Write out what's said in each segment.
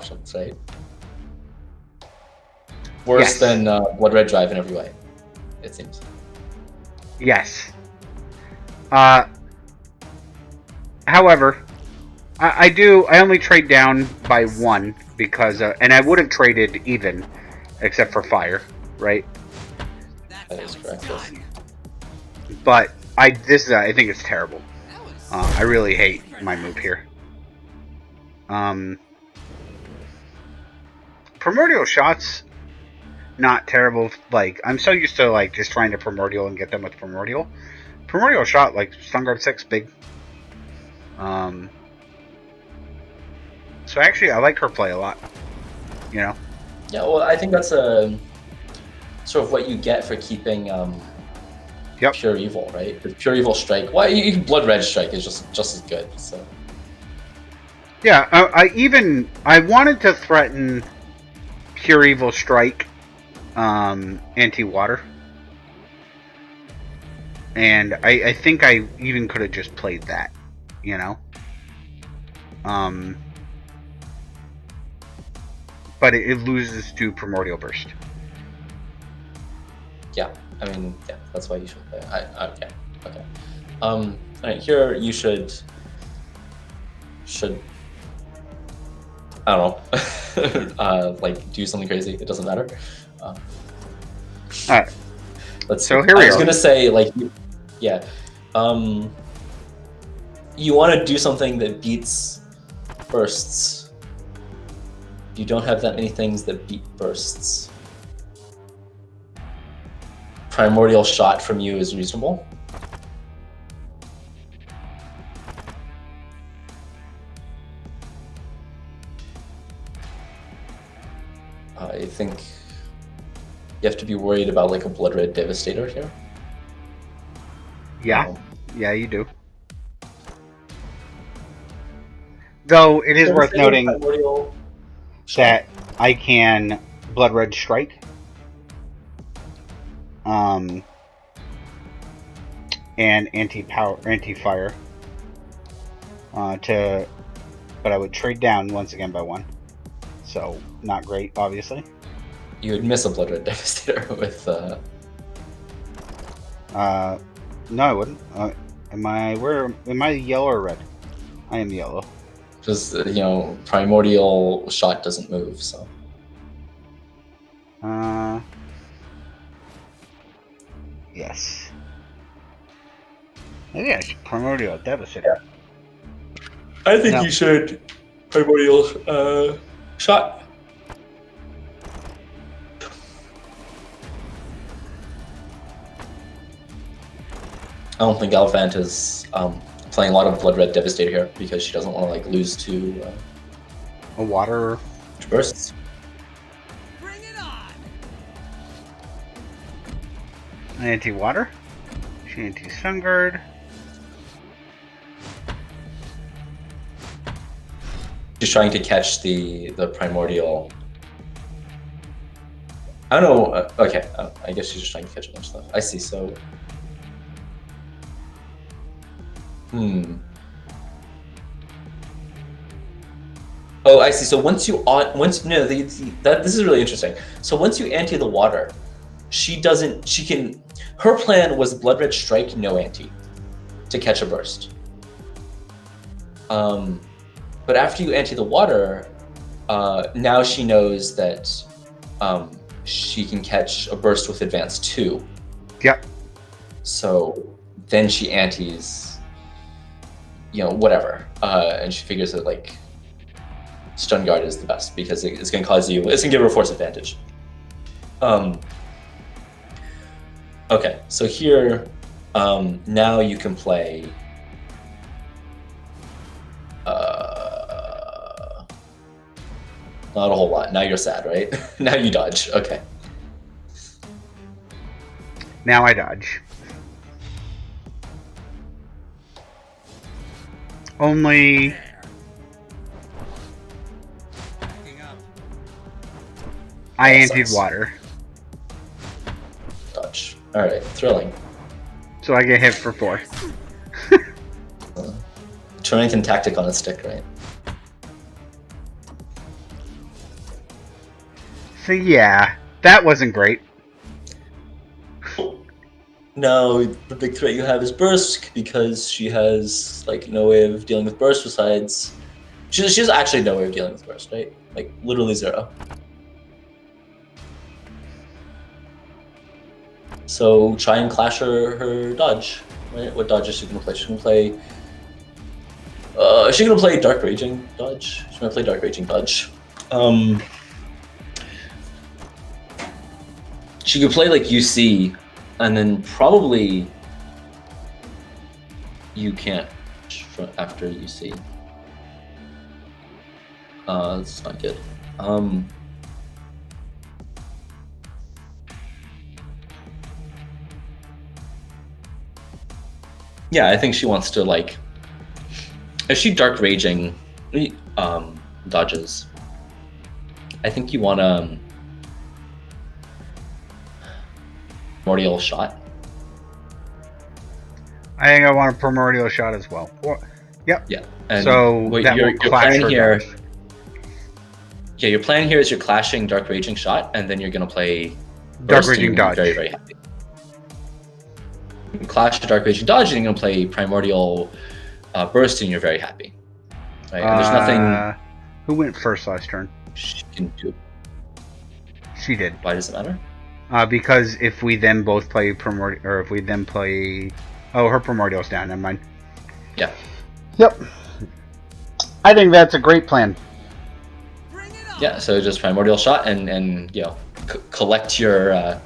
options, right? Worse than Blood Red Drive in every way, it seems. Yes. However, I only trade down by 1 because, and I would have traded even, except for fire, right? That is correct. Yes. But I think it's terrible. I really hate my move here. Primordial shots, not terrible. Like, I'm so used to like just trying to primordial and get them with primordial. Primordial shot, like Stun Guard 6, big. So actually, I like her play a lot. You know. Yeah, well, I think that's a sort of what you get for keeping Pure Evil, right? The Pure Evil Strike. Well, Blood Red Strike is just as good. So. Yeah, I wanted to threaten Pure Evil Strike, anti-water, and I think I even could have just played that, you know. But it loses to Primordial Burst. Yeah, I mean, yeah, that's why you should play. Okay. All right, here you should. I don't know, like do something crazy. It doesn't matter. All right. Let's. So here we are. I was gonna say, like, yeah, you want to do something that beats bursts. You don't have that many things that beat bursts. Primordial Shot from you is reasonable. I think you have to be worried about like a Blood Red Devastator here. Yeah, yeah, you do. Though it is worth noting that I can Blood Red Strike, and anti-fire, but I would trade down once again by 1. So not great, obviously. You would miss a Blood Red Devastator with. No, I wouldn't. Am I yellow or red? I am yellow. Just Primordial Shot doesn't move, so. Yes. Maybe I should Primordial Devastator. I think you should Primordial Shot. I don't think Aliphant is playing a lot of Blood Red Devastator here because she doesn't want to like lose to a water bursts. Bring it on. Anti-water. She anti-Stun Guard. She's trying to catch the primordial. I don't know. Okay, I guess she's just trying to catch a bunch of stuff. I see. So. Oh, I see. So once this is really interesting. So once you anti the water, her plan was Blood Red Strike, no anti, to catch a burst. But after you anti the water, now she knows that she can catch a burst with advance 2. Yep. So then she antis, whatever, and she figures that like Stun Guard is the best because it's going to give her a force advantage. Okay, so here, now you can play. Not a whole lot. Now you're sad, right? Now you dodge. Okay. Now I dodge. Only. I antied water. Dodge. Alright, thrilling. So I get hit for 4. Torrent and Tactic on a stick, right? So yeah, that wasn't great. Now the big threat you have is Burst, because she has like no way of dealing with Burst besides she's actually no way of dealing with Burst, right? Like literally zero. So try and clash her dodge, right? What dodge is she gonna play? She's gonna play. Is she gonna play Dark Raging dodge? She's gonna play Dark Raging dodge. She could play like UC, and then probably you can't after UC. That's not good. Yeah, I think she wants to like. If she Dark Raging dodges, I think you want to Primordial Shot. I think I want a Primordial Shot as well. Yep. Yeah. And so that your plan here. dodge. Yeah, your plan here is you're clashing Dark Raging Shot, and then you're gonna play Dark Raging dodge. Very, very happy. You clash Dark Raging dodge, and you're gonna play Primordial Burst, and you're very happy. Right? And there's nothing. Who went first last turn? She can do. She did. Why does it matter? Because if we then both play Primordial, or if we then play, oh, her Primordial's down. Never mind. Yeah. Yep. I think that's a great plan. Yeah. So just Primordial Shot and you know collect your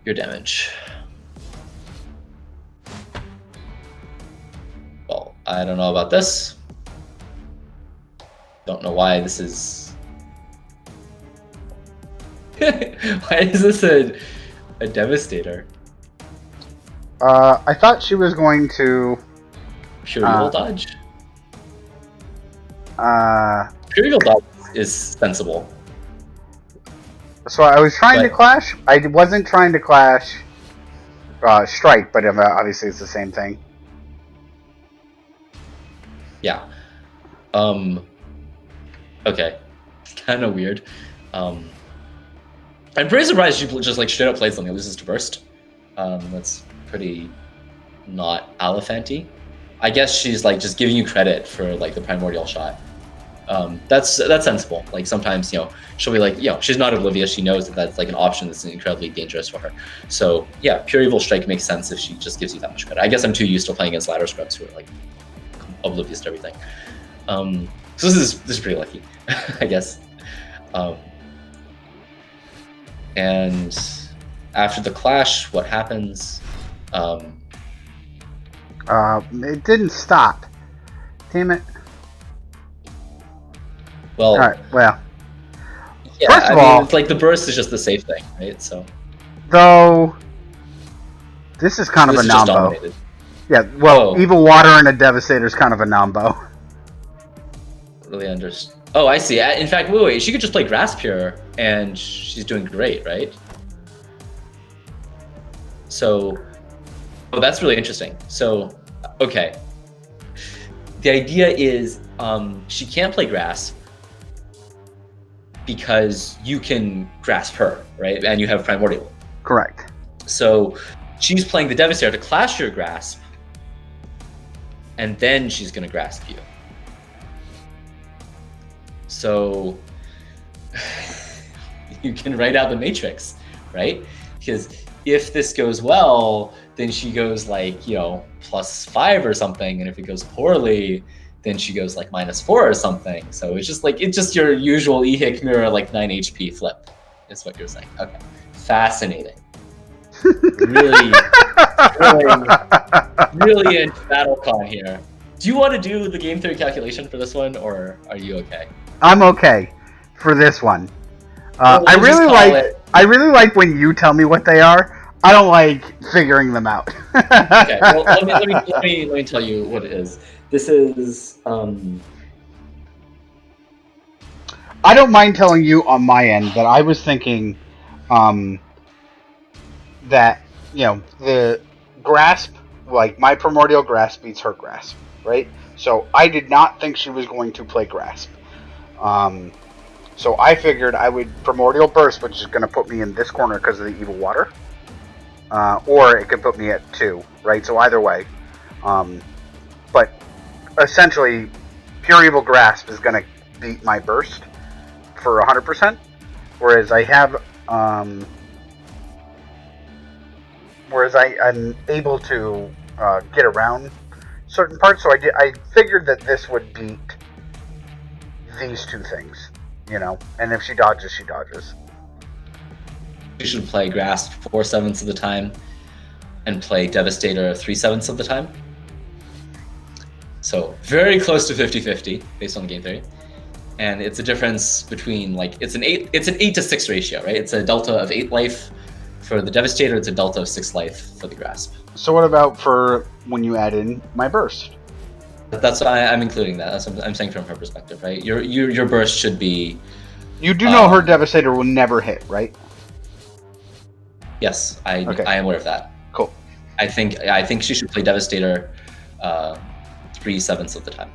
damage. Well, I don't know about this. Don't know why this is. Why is this a Devastator? I thought she was going to Pure Evil dodge. Pure Evil dodge is sensible. So I was trying to clash. I wasn't trying to clash Strike, but obviously it's the same thing. Yeah. Okay. Kind of weird. I'm pretty surprised she just like straight up plays something that loses to Burst. That's pretty not Aliphant-y. I guess she's like just giving you credit for like the Primordial Shot. That's sensible. Like sometimes, you know, she'll be like, you know, she's not oblivious. She knows that that's like an option that's incredibly dangerous for her. So yeah, Pure Evil Strike makes sense if she just gives you that much credit. I guess I'm too used to playing against ladder scrubs who are like oblivious to everything. So this is pretty lucky, I guess. And after the clash, what happens? It didn't stop. Damn it. Well, all right. Well, yeah, first of all, it's like the burst is just the safe thing, right? So, though, this is kind of a nombo. Yeah. Well, Evil Water and a Devastator is kind of a nombo. Really understand. Oh, I see. In fact, wait. She could just play Grass Pure, and she's doing great, right? So, oh, that's really interesting. So, okay. The idea is she can't play Grass because you can grasp her, right? And you have Primordial. Correct. So she's playing the Devastator to clash your Grasp, and then she's going to grasp you. So you can write out the matrix, right? Because if this goes well, then she goes like, you know, +5 or something. And if it goes poorly, then she goes like -4 or something. So it's just your usual EHIC mirror, like 9 HP flip, is what you're saying. Okay. Fascinating. Really into BattleCON here. Do you want to do the game theory calculation for this one, or are you okay? I'm okay for this one. I really like when you tell me what they are. I don't like figuring them out. Okay, well, let me tell you what it is. This is I don't mind telling you on my end that I was thinking that, you know, the grasp, like my Primordial Grasp beats her grasp, right? So I did not think she was going to play grasp. So I figured I would Primordial Burst, which is going to put me in this corner because of the Evil Water. Or it could put me at 2, right? So either way. But essentially, Pure Evil Grasp is going to beat my Burst for 100%. Whereas I have... I'm able to get around certain parts. So I figured that this would beat these two things. You know, and if she dodges, she dodges. You should play Grasp 4/7 of the time and play Devastator 3/7 of the time. So very close to 50-50 based on the game theory. And it's a difference between like it's an 8 to 6 ratio, right? It's a delta of 8 life for the Devastator, it's a delta of 6 life for the Grasp. So what about for when you add in my burst? That's why I'm including that. That's what I'm saying from her perspective, right? Your burst should be. You do know her Devastator will never hit, right? Yes, I am aware of that. Cool. I think she should play Devastator 3/7 of the time,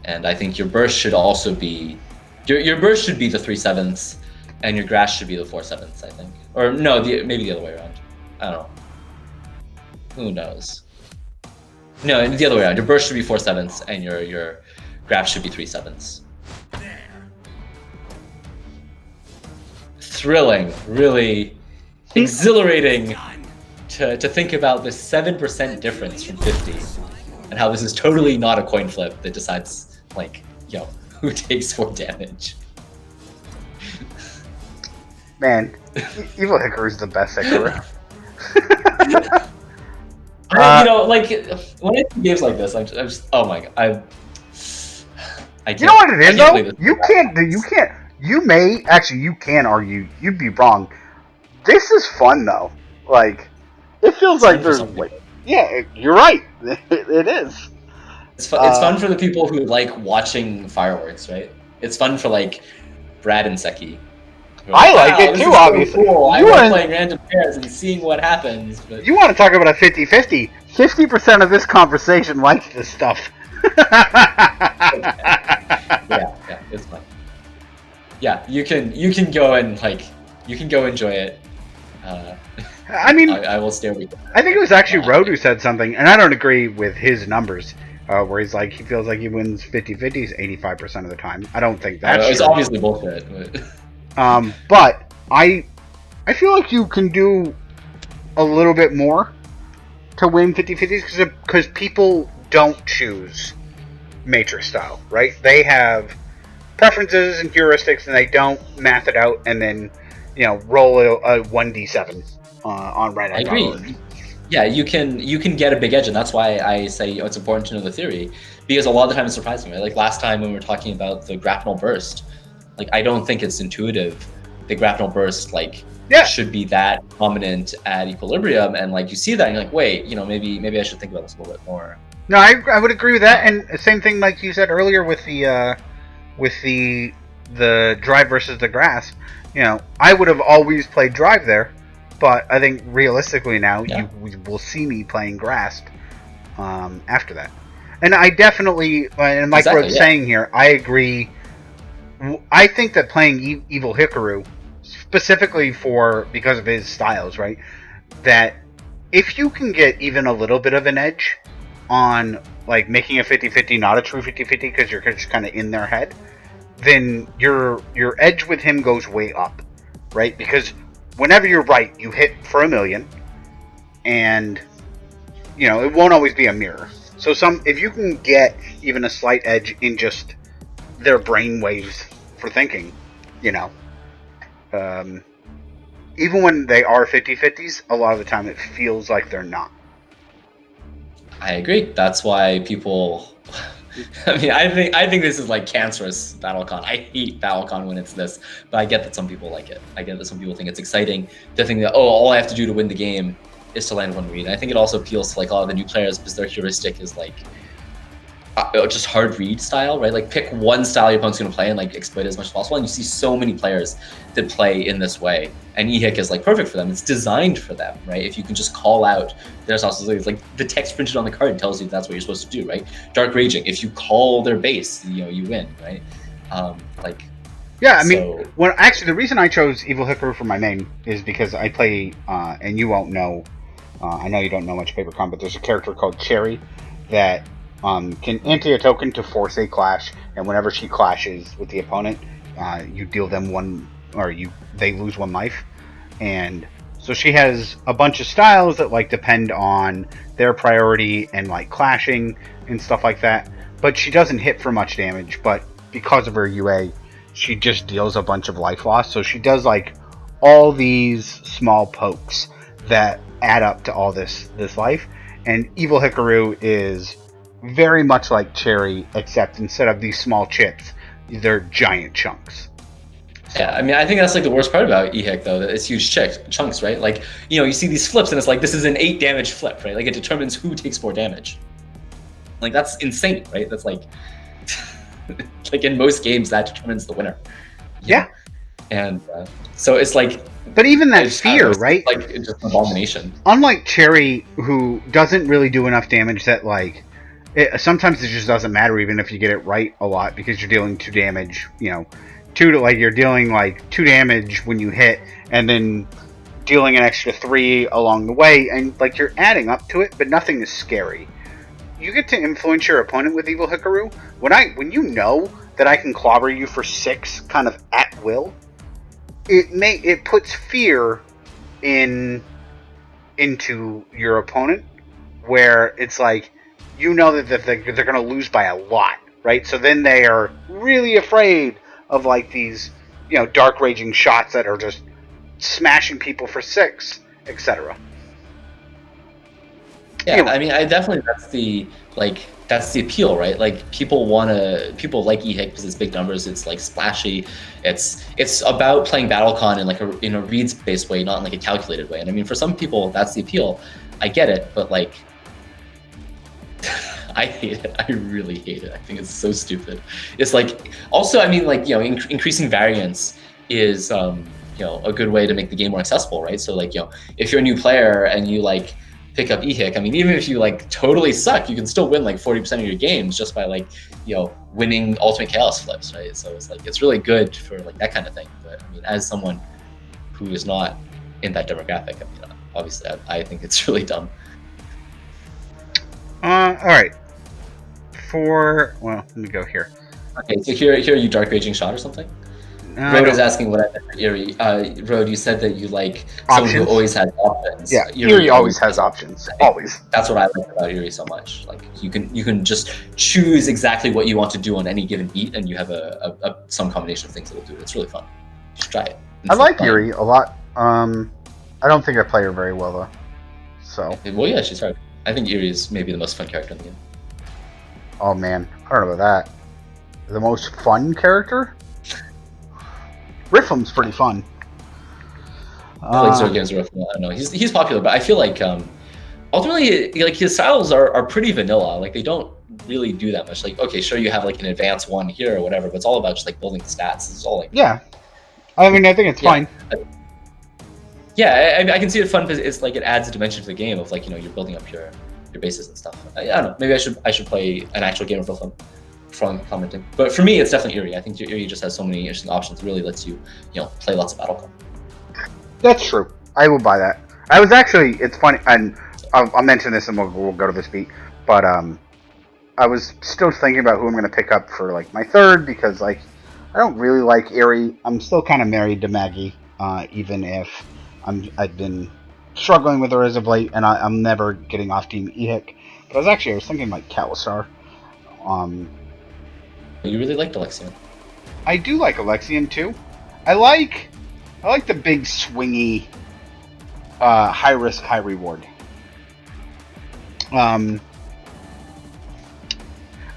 and I think your burst should also be your burst should be the 3/7, and your Grasp should be the 4/7. I think, or no, maybe the other way around. I don't know. Who knows? No, the other way around. Your burst should be 4/7, and your Grasp should be 3/7. Thrilling, really exhilarating to think about this 7% difference from 50, and how this is totally not a coin flip that decides like, who takes 4 damage. Man, Evil Hikaru is the best Hikaru. Like when I see games like this, I'm just oh my god, I can't. You know what it is though? You can argue. You'd be wrong. This is fun though. Like, it feels like there's yeah, you're right. It is. It's fun for the people who like watching fireworks, right? It's fun for like Brad and Seki. I like it too, obviously. Cool. I love playing random pairs and seeing what happens. But... You want to talk about a 50-50. 50% of this conversation likes this stuff. yeah, it's fun. Yeah, you can go and enjoy it. I mean, I will stay with you. I think it was actually Road who said something, and I don't agree with his numbers, where he's like, he feels like he wins 50-50s 85% of the time. I don't think that's it's obviously bullshit. But I feel like you can do a little bit more to win 50-50s because people don't choose Matrix style, right? They have preferences and heuristics, and they don't math it out and then roll a 1d7 on right. I agree. Yeah, you can get a big edge, and that's why I say it's important to know the theory, because a lot of the time it's surprising, right? Like last time when we were talking about the grapnel burst, like I don't think it's intuitive. The grapnel burst should be that prominent at equilibrium, and like you see that and you're like, wait, maybe I should think about this a little bit more. No, I would agree with that, and same thing like you said earlier with the drive versus the grasp. I would have always played drive there, but I think realistically now you will see me playing grasp after that. And I definitely, and like Rod's saying here, I agree. I think that playing Evil Hikaru, specifically because of his styles, right? That if you can get even a little bit of an edge on like making a 50-50 not a true 50-50 because you're just kind of in their head, then your edge with him goes way up, right? Because whenever you're right, you hit for 1,000,000, and it won't always be a mirror. So if you can get even a slight edge in just their brain waves for thinking, even when they are 50-50s, a lot of the time it feels like they're not. I agree. That's why people. I mean, I think this is like cancerous BattleCon. I hate BattleCon when it's this, but I get that some people like it. I get that some people think it's exciting to think that all I have to do to win the game is to land one read. And I think it also appeals to like a lot of the new players because their heuristic is like just hard read style, right? Like pick one style your opponent's going to play and like exploit it as much as possible. And you see so many players that play in this way, and EHIC is like perfect for them. It's designed for them, right? If you can just call out their styles, it's like the text printed on the card tells you that's what you're supposed to do, right? Dark Raging, if you call their base, you win, right? Like, yeah, I mean, so well, actually, the reason I chose Evil Hikaru for my main is because I play, and you won't know. I know you don't know much BattleCON, but there's a character called Cherry that can ante a token to force a clash, and whenever she clashes with the opponent, you deal them one, or they lose one life, and so she has a bunch of styles that like depend on their priority and like clashing and stuff like that. But she doesn't hit for much damage. But because of her UA, she just deals a bunch of life loss. So she does like all these small pokes that add up to all this life. And Evil Hikaru is very much like Cherry, except instead of these small chips, they're giant chunks. yeah, I mean, I think that's like the worst part about EHIC though, that it's huge chunks, right? Like, you know, you see these flips and it's like, this is an 8 damage flip, right? Like it determines who takes more damage. Like that's insane, right? That's like, like in most games that determines the winner. Yeah. Know? And so it's like, but even that fear, right? Like it's just an abomination. Unlike Cherry, who doesn't really do enough damage that like, sometimes it just doesn't matter even if you get it right a lot because you're dealing 2 damage, you know, you're dealing like 2 damage when you hit and then dealing an extra 3 along the way, and like you're adding up to it, but nothing is scary. You get to influence your opponent with Evil Hikaru. When you know that I can clobber you for 6 kind of at will, it puts fear into your opponent, where it's like, you know that they're going to lose by a lot, right? So then they are really afraid of like these, you know, dark raging shots that are just smashing people for 6, etc. Yeah, anyway. I mean, I definitely that's the appeal, right? Like people like EHIC because it's big numbers, it's like splashy, it's about playing BattleCon in like in a reads based way, not in like a calculated way. And I mean, for some people that's the appeal. I get it, but like I hate it. I really hate it. I think it's so stupid. It's like, also, I mean, like, you know, increasing variance is, you know, a good way to make the game more accessible, right? So like, you know, if you're a new player and you like pick up EHIC, I mean, even if you like totally suck, you can still win like 40% of your games just by like, you know, winning ultimate chaos flips, right? So it's like, it's really good for like that kind of thing. But I mean, as someone who is not in that demographic, I mean, obviously I think it's really dumb. All right. Well, let me go here. Okay, so here you dark raging shot or something? Road is asking what I meant for Eerie. Road, you said that you like someone who always has options. Yeah, Eerie always has options. Always. That's what I like about Eerie so much. Like you can just choose exactly what you want to do on any given beat, and you have some combination of things that will do it. It's really fun. Just try it. I like Eerie a lot. I don't think I play her very well though. So. Well, yeah, she's hard. I think Eerie is maybe the most fun character in the game. Oh man, I don't know about that. The most fun character? Riffham's pretty fun. I like Zero Games Riffham. I don't know. He's popular, but I feel like ultimately, like his styles are pretty vanilla. Like they don't really do that much. Like, okay, sure, you have like an advanced one here or whatever, but it's all about just like building the stats. It's all like, yeah. I mean, I think it's fine. Yeah, I can see it fun because it's like it adds a dimension to the game of like, you know, you're building up your bases and stuff. I don't know. Maybe I should play an actual game of Riffham from commenting. But for me, it's definitely Eerie. I think Eerie just has so many interesting options. It really lets you, you know, play lots of BattleCON. That's true. I will buy that. I was actually, it's funny, and I'll mention this and we'll go to this beat, but I was still thinking about who I'm going to pick up for like my third, because like I don't really like Eerie. I'm still kind of married to Maggie, even if I've been struggling with her as of late, and I'm never getting off Team EHIC. But I was thinking like Kalisar. You really liked Alexian. I do like Alexian too. I like the big swingy, high risk, high reward. And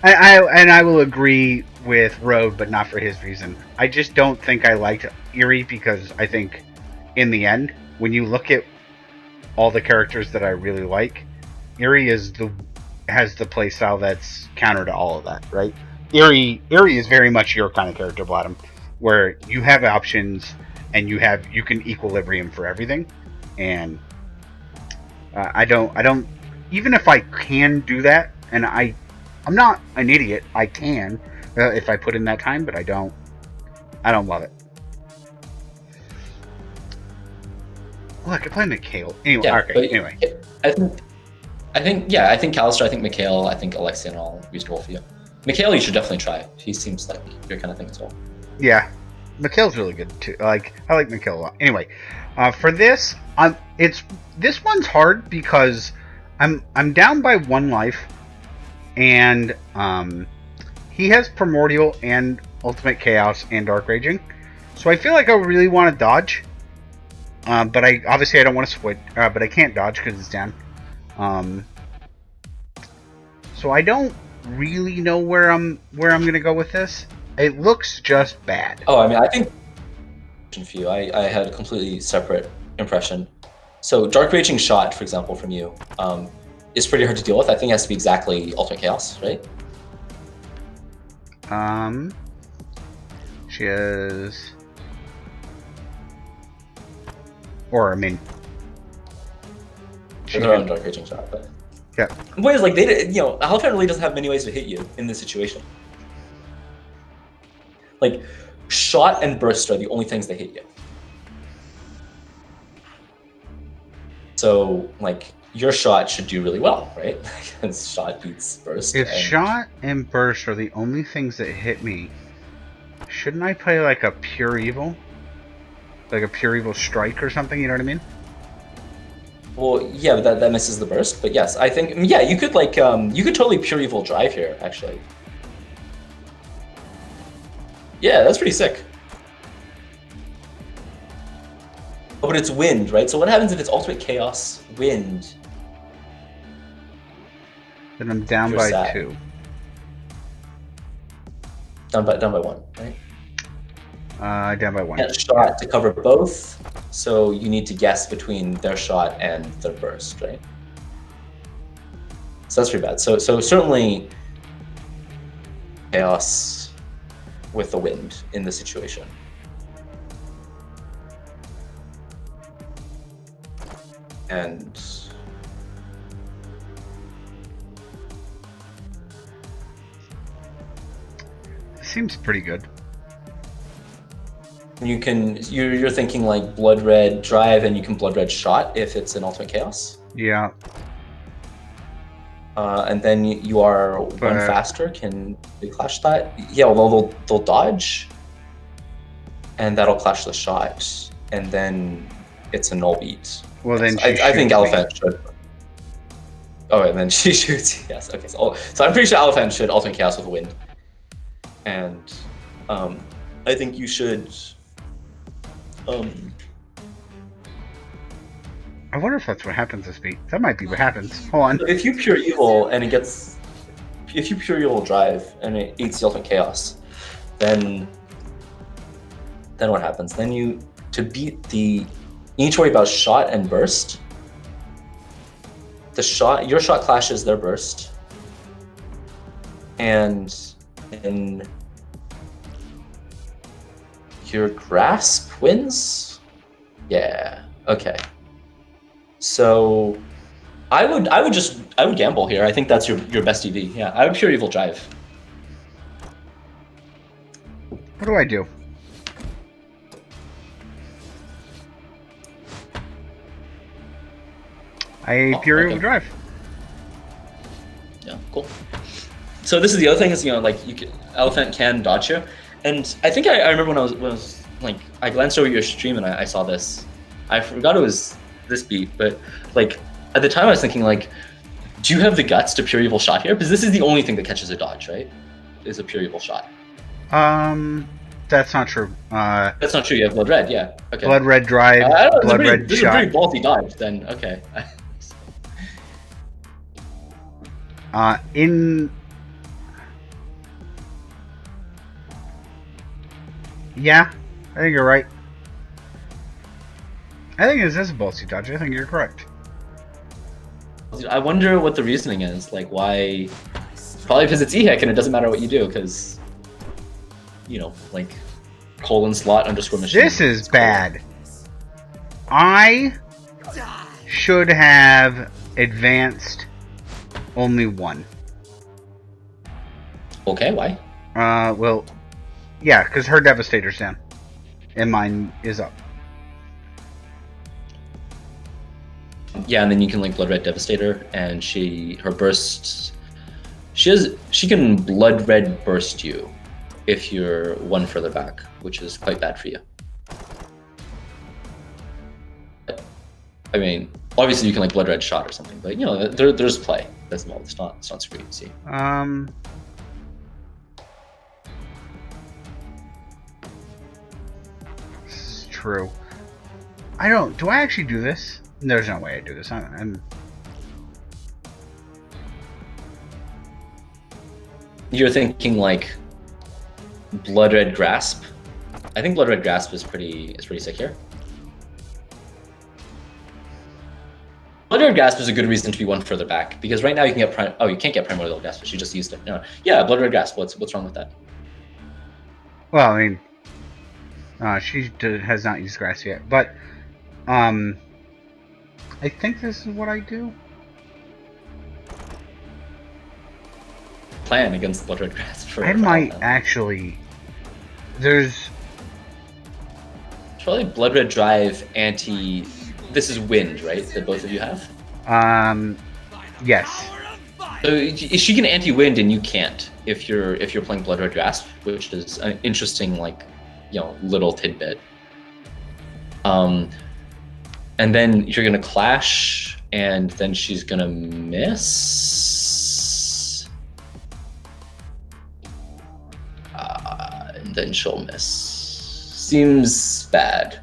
I will agree with Road, but not for his reason. I just don't think I liked Eerie because I think, in the end, when you look at all the characters that I really like, Eerie has the playstyle that's counter to all of that, right? Eerie is very much your kind of character, Blatm, where you have options and you can equilibrium for everything, and I don't even if I can do that, and I'm not an idiot, I can, if I put in that time, but I don't love it. Oh, I could play Mikhail. Anyway, Yeah, okay, anyway. I think Callister, I think Mikhail, I think Alexian are all reasonable for you. Mikhail, you should definitely try. He seems like your kind of thing as well. Yeah, Mikhail's really good too. I like Mikhail a lot. Anyway, for this, this one's hard because I'm down by 1 life, and he has Primordial and Ultimate Chaos and Dark Raging, so I feel like I really want to dodge. But I don't want to switch. But I can't dodge because it's down. So I don't really know where I'm gonna go with this. It looks just bad. Oh, I mean, I think for you, I had a completely separate impression. So Dark Raging Shot, for example, from you, is pretty hard to deal with. I think it has to be exactly Ultimate Chaos, right? She is, or I mean, she Their own Dark Raging Shot, but yeah. The point is, like, Aliphant really doesn't have many ways to hit you in this situation. Like, Shot and Burst are the only things that hit you. So, like, your Shot should do really well, right? Because Shot beats Burst. If Shot and Burst are the only things that hit me, shouldn't I play like a Pure Evil? Like a Pure Evil Strike or something, you know what I mean? Well, yeah, but that misses the Burst. But yes, I think, yeah, you could, like, you could totally Pure Evil Drive here, actually. Yeah, that's pretty sick. Oh, but it's Wind, right? So what happens if it's Ultimate Chaos, Wind? Then I'm down by sad. 2. Down by 1, right? Down by 1. And Shot to cover both, so you need to guess between their Shot and their Burst, right? So that's pretty bad. So certainly Chaos with the Wind in the situation. And seems pretty good. You're thinking like Blood Red Drive, and you can Blood Red Shot if it's an Ultimate Chaos. Yeah. And then you are 1 faster. Can they clash that? Yeah, well, they'll dodge, and that'll clash the shot, and then it's a null beat. Well, then I think Aliphant should. Oh, and then she shoots. Yes. Okay. So I'm pretty sure Aliphant should Ultimate Chaos with a Wind, and I think you should. I wonder if that's what happens this beat. That might be what happens. Hold on. If you Pure Evil and if you Pure Evil Drive and it eats the Ultimate Chaos, then what happens? Then you need to worry about Shot and Burst. Your Shot clashes their Burst, and then your Grasp wins. Yeah. Okay. So I would gamble here. I think that's your best EV. Yeah, I would Pure Evil Drive. What do I do? Pure Evil Drive. Yeah, cool. So this is the other thing is, like, Aliphant can dodge here, and I think I remember when I was like, I glanced over your stream and I saw this. I forgot it was this beat, but like at the time I was thinking, like, do you have the guts to Pure Evil Shot here? Because this is the only thing that catches a dodge, right? Is a Pure Evil Shot. That's not true. That's not true. You have Blood Red, yeah. Okay. Blood Red Drive. Blood Red Shot. This is a pretty ballsy dodge. Then okay. Yeah, I think you're right. I think this is a ballsy dodge. I think you're correct. I wonder what the reasoning is. Like, why? Probably because it's EHIC and it doesn't matter what you do, because, like, :/machine. This is bad. I should have advanced only 1. Okay, why? Well, yeah, because her Devastator's down. And mine is up. Yeah, and then you can like Blood Red Devastator, and her burst. She can Blood Red burst you if you're one further back, which is quite bad for you. I mean, obviously you can like Blood Red shot or something, but you know there's play. That's well, it's not super easy. This is true. I don't. Do I actually do this? There's no way I do this. I'm You're thinking like Blood Red Grasp. I think Blood Red Grasp is pretty sick here. Blood Red Grasp is a good reason to be one further back, because right now you can get you can't get Primordial Grasp, but she just used it. No. Yeah, Blood Red Grasp. What's wrong with that? Well, I mean, she has not used Grasp yet, but I think this is what I do. Plan against Blood Red Grasp. I might actually. There's probably Blood Red Drive anti. This is wind, right? That both of you have. Yes. So she can anti-wind and you can't if you're playing Blood Red Grasp, which is an interesting little tidbit. And then you're gonna clash, and then she's gonna miss. And then she'll miss. Seems bad.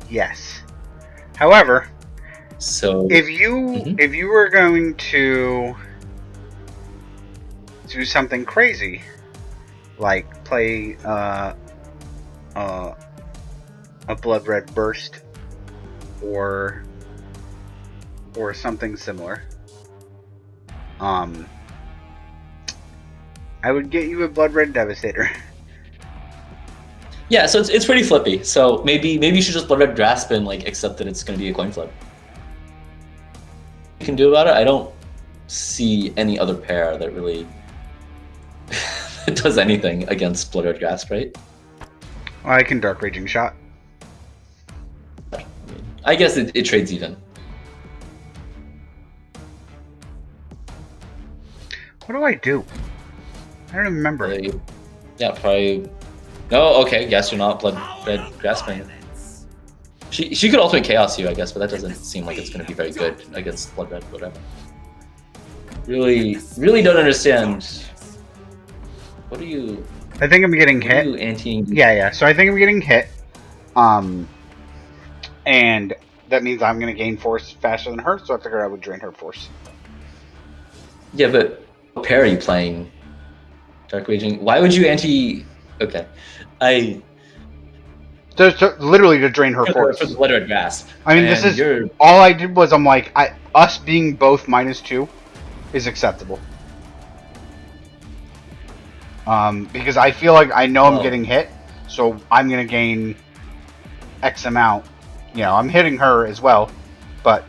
Yes. However, so if you were going to do something crazy, like play a Blood Red Burst or something similar, I would get you a Blood Red Devastator. Yeah, so it's pretty flippy. So maybe you should just Blood Red Grasp and like accept that it's going to be a coin flip. You can do about it. I don't see any other pair that really does anything against Blood Red Grasp, right? Well, I can Dark Raging Shot. I guess it trades even. What do I do? I don't remember. Yeah, probably. No, okay. Guess you're not Blood Red Grasping. She could ultimate Chaos you, I guess, but that doesn't seem like it's going to be very good against Blood Red, whatever. Really don't understand. What are you? I think I'm getting hit. Are you anti-ing? Yeah. So I think I'm getting hit. And that means I'm going to gain force faster than her, so I figured I would drain her force. Yeah, but what pair are you playing? Dark Raging? Why would you anti... Okay. Literally to drain her force. For the Blood Red Grasp. I mean, this is... All I did was I'm like, us being both -2 is acceptable. Because I feel like I know I'm getting hit, so I'm going to gain X amount. You know, I'm hitting her as well, but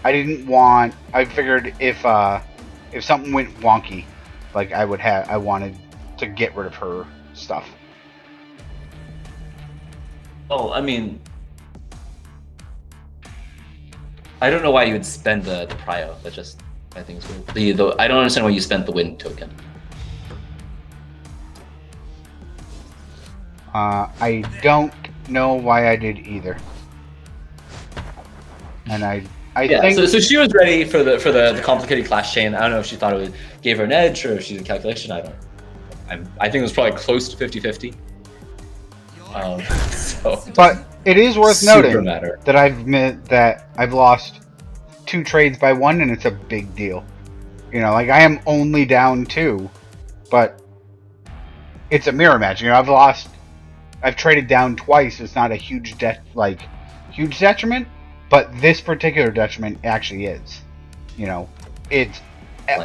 I didn't want... I figured if something went wonky, like I wanted to get rid of her stuff. Oh, I mean... I don't know why you would spend the prio. That just... I think it's weird. I don't understand why you spent the wind token. I don't know why I did either. And I think... So she was ready for the complicated clash chain. I don't know if she thought it gave her an edge or if she did a calculation. I think it was probably close to 50-50. But it is worth noting that I've lost 2 trades by 1, and it's a big deal. You know, like I am only down 2, but it's a mirror match. You know, I've traded down twice. It's not a huge detriment, but this particular detriment actually is. You know, it's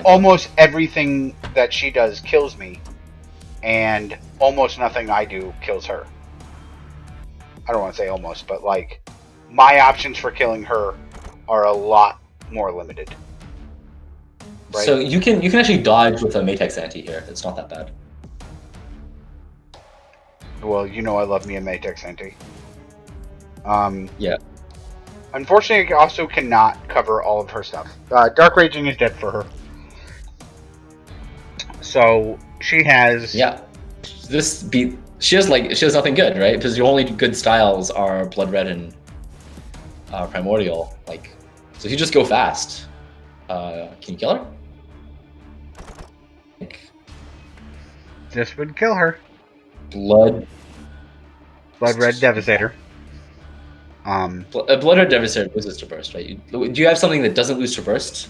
almost everything that she does kills me, and almost nothing I do kills her. I don't want to say almost, but like my options for killing her are a lot more limited. Right? So you can actually dodge with a Matex Anti here. It's not that bad. Well, you know I love me a Matex Anti. Yeah. Unfortunately, it also cannot cover all of her stuff. Dark Raging is dead for her. So she has... Yeah. She has nothing good, right? Because your only good styles are Blood Red and Primordial. So if you just go fast, can you kill her? This would kill her. Blood Red Devastator. Blood Red Devastator loses to burst, right? Do you have something that doesn't lose to burst?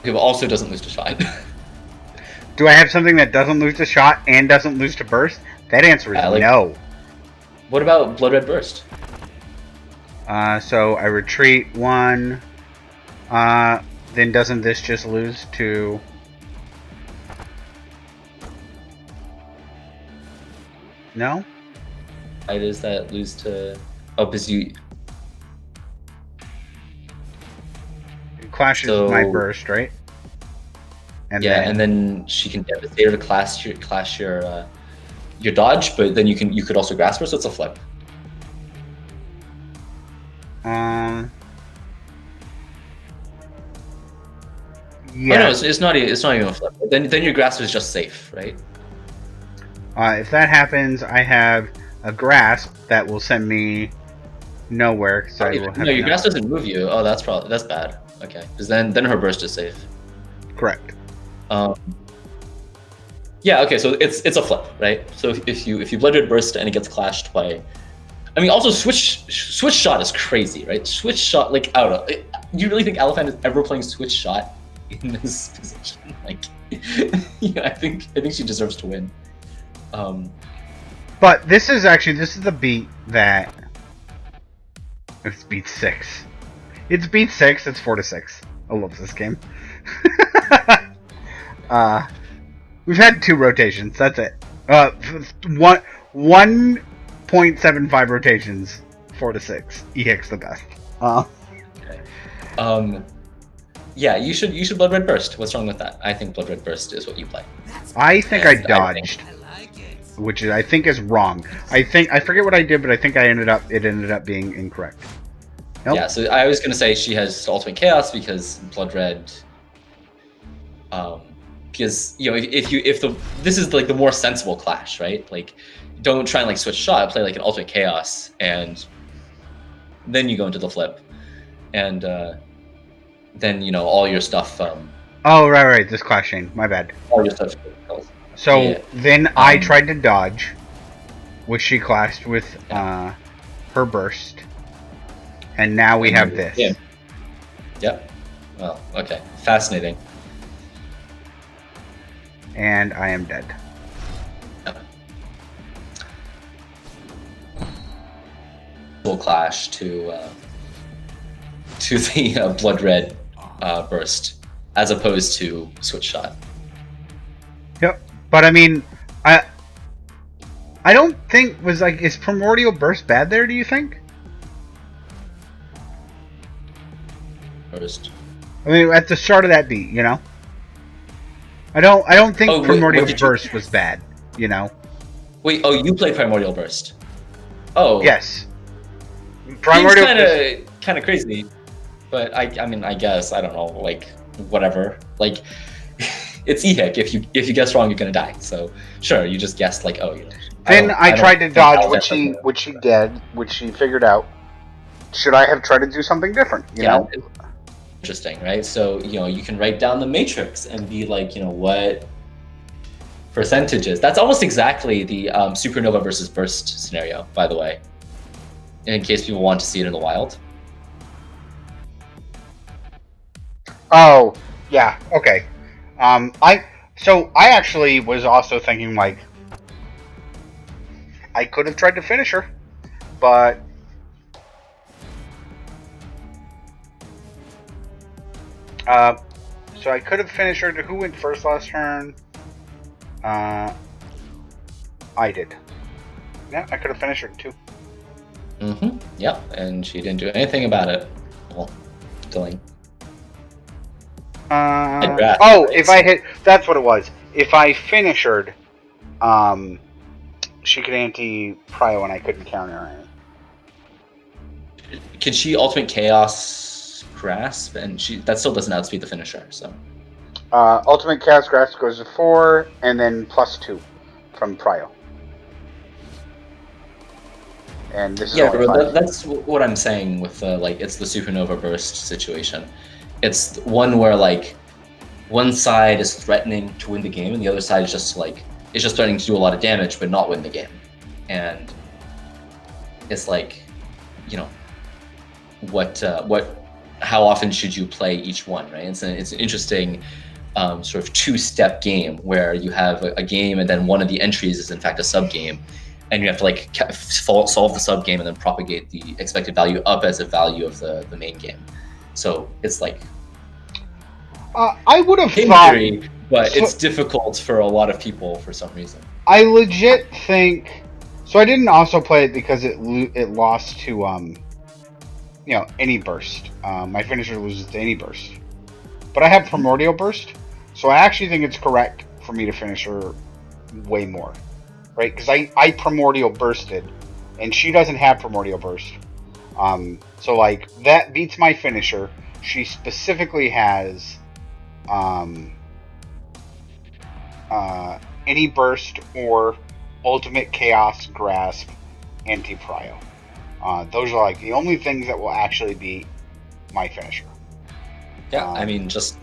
Okay, but also doesn't lose to shot. Do I have something that doesn't lose to shot and doesn't lose to burst? That answer is no. What about Blood Red Burst? So I retreat 1. Then doesn't this just lose to... No? Why does that lose to... Oh, because you... It clashes with my burst, right? And and then she can devastate her to clash your dodge, but then you could also grasp her, so it's a flip. Yeah. Oh, no, it's not even a flip. Then your grasp is just safe, right? If that happens, I have a grasp that will send me nowhere. So No, your grasp doesn't move you. Oh, that's bad. Okay, because then her burst is safe. Correct. Yeah. Okay. So it's a flip, right? So if you Blood Red Burst and it gets clashed by, I mean, also switch shot is crazy, right? Switch shot, I don't know. Do you really think Aliphant is ever playing switch shot in this position? Yeah, I think she deserves to win. But this is the beat that it's beat 6. It's beat 6. It's 4-6. I love this game. We've had 2 rotations. That's it. 1.75 rotations. 4-6. EX the best. Okay. Yeah, you should Blood Red Burst. What's wrong with that? I think Blood Red Burst is what you play. I think I dodged, which I think is wrong. I forget what I did, but I think it ended up being incorrect. Nope. Yeah, so I was gonna say she has Ultimate Chaos because Blood Red. Because this is the more sensible clash, right? Don't try and switch shot. Play an Ultimate Chaos, and then you go into the flip, and then all your stuff. Oh right, this clashing. My bad. All your stuff kills. So then I tried to dodge, which she clashed with her burst, and now we have this. Yeah. Yep. Well, okay. Fascinating. And I am dead. Will clash to the Blood Red burst as opposed to switch shot. Yep, but I mean, I don't think is Primordial Burst bad there? Do you think? Burst. I mean, at the start of that beat, I don't think Primordial Burst was bad, Wait, you played Primordial Burst? Oh. Yes. Primordial Burst kind of crazy, but I mean, I guess I don't know, whatever. It's EHIC. If you guess wrong, you're gonna die. So sure, you just guessed Then I tried to dodge which she did, which she figured out. Should I have tried to do something different? You know. Interesting, right? So you can write down the matrix and be what percentages. That's almost exactly the supernova versus burst scenario, by the way. In case people want to see it in the wild. Oh yeah, okay. I actually was also thinking I could have tried to finish her, but so I could have finished her. Who went first last turn? I did. Yeah, I could have finished her too. Mm-hmm. Yep, and she didn't do anything about it. Well, killing. If I hit, that's what it was. If I finished, she could anti-prio and I couldn't counter her. Can she ultimate chaos grasp? And that still doesn't outspeed the finisher. So ultimate chaos grasp goes to 4 and then +2 from prio. And this is that's what I'm saying with it's the supernova burst situation. It's one where one side is threatening to win the game and the other side is just threatening to do a lot of damage but not win the game. And it's how often should you play each one, right? It's an interesting sort of two-step game where you have a game and then one of the entries is in fact a sub-game, and you have to solve the sub-game and then propagate the expected value up as a value of the main game. So it's I would have thought, theory, but it's difficult for a lot of people for some reason. I legit think so. I didn't also play it because it lost to any burst. My finisher loses to any burst, but I have primordial burst, so I actually think it's correct for me to finish her way more, right? Because I primordial bursted, and she doesn't have primordial burst. So that beats my finisher. She specifically has any burst or ultimate chaos grasp anti-prio. Those are the only things that will actually beat my finisher. Yeah, I mean, just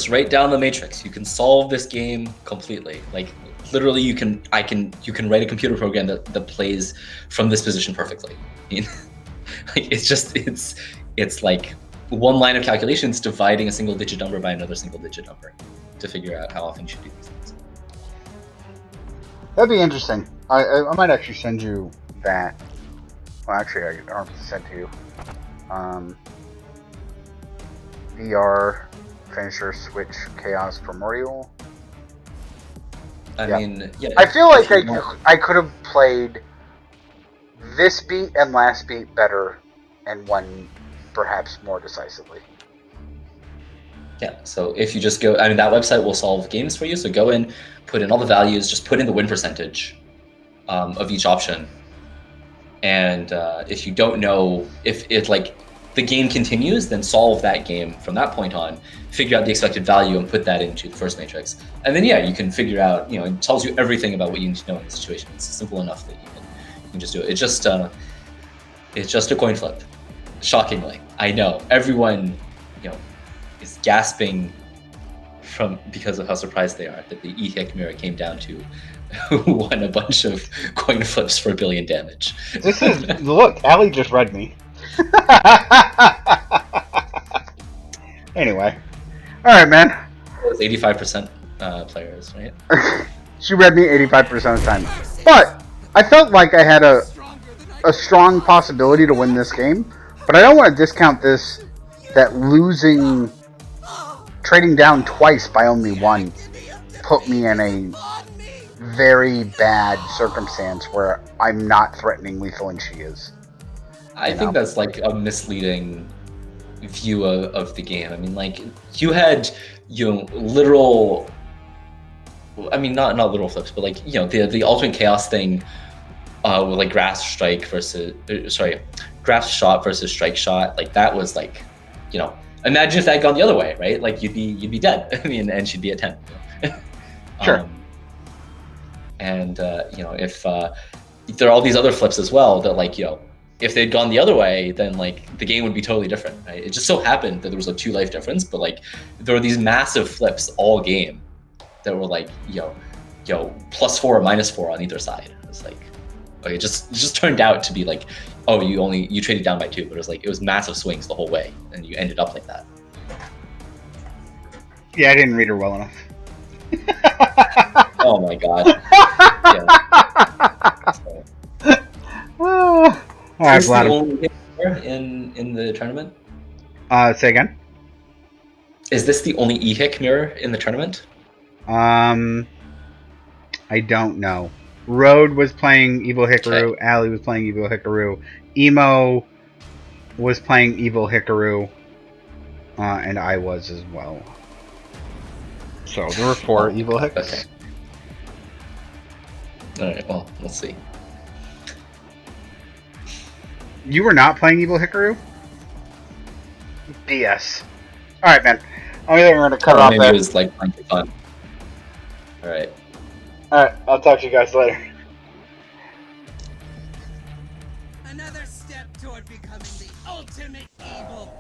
write down the matrix. You can solve this game completely. Literally, you can write a computer program that plays from this position perfectly. I mean, it's one line of calculations dividing a single digit number by another single digit number to figure out how often you should do these things. That'd be interesting. I might actually send you that. Well, actually, I don't have to send to you. VR finisher switch chaos primordial. I mean, yeah. I feel like I could have played this beat and last beat better and won perhaps more decisively. Yeah, so if you just go, I mean, that website will solve games for you. So go in, put in all the values, just put in the win percentage of each option. And if you don't know if the game continues, then solve that game from that point on, figure out the expected value and put that into the first matrix. And then, yeah, you can figure out, it tells you everything about what you need to know in the situation. It's simple enough that you can just do it. It's just a coin flip. Shockingly, I know everyone, is gasping because of how surprised they are that the E-Hick mirror came down to who won a bunch of coin flips for 1 billion damage. Look, Allie just read me. Anyway, all right, man. It was 85% players, right? She read me 85% of the time, but I felt like I had a strong possibility to win this game. But I don't want to discount this, that trading down twice by only 1 put me in a very bad circumstance where I'm not threatening lethal and she is. I think that's a misleading view of the game. I mean, you had, literal, I mean, not literal flips, but the ultimate chaos thing with grasp strike versus, grasp shot versus strike shot. That was imagine if that had gone the other way, right? You'd be dead. I mean, and she'd be at 10. Sure. And if there are all these other flips as well that if they'd gone the other way, then the game would be totally different, right? It just so happened that there was a 2 life difference, but there were these massive flips all game that were +4 or -4 on either side. It's it just turned out to be oh, you traded down by 2, but it was massive swings the whole way, and you ended up like that. Yeah, I didn't read her well enough. Oh my god. All right, Is the only hit in the tournament? Say again? Is this the only E-Hick mirror in the tournament? I don't know. Road was playing Evil Hikaru. Okay. Ali was playing Evil Hikaru. Emo was playing Evil Hikaru. And I was as well. So there were 4 Evil Hicks. Okay. Alright, well, we'll see. You were not playing Evil Hikaru? BS. Alright, man. I think we're going to cut off maybe there. it was like plenty fun. Alright. Alright, I'll talk to you guys later. Another step toward becoming the ultimate evil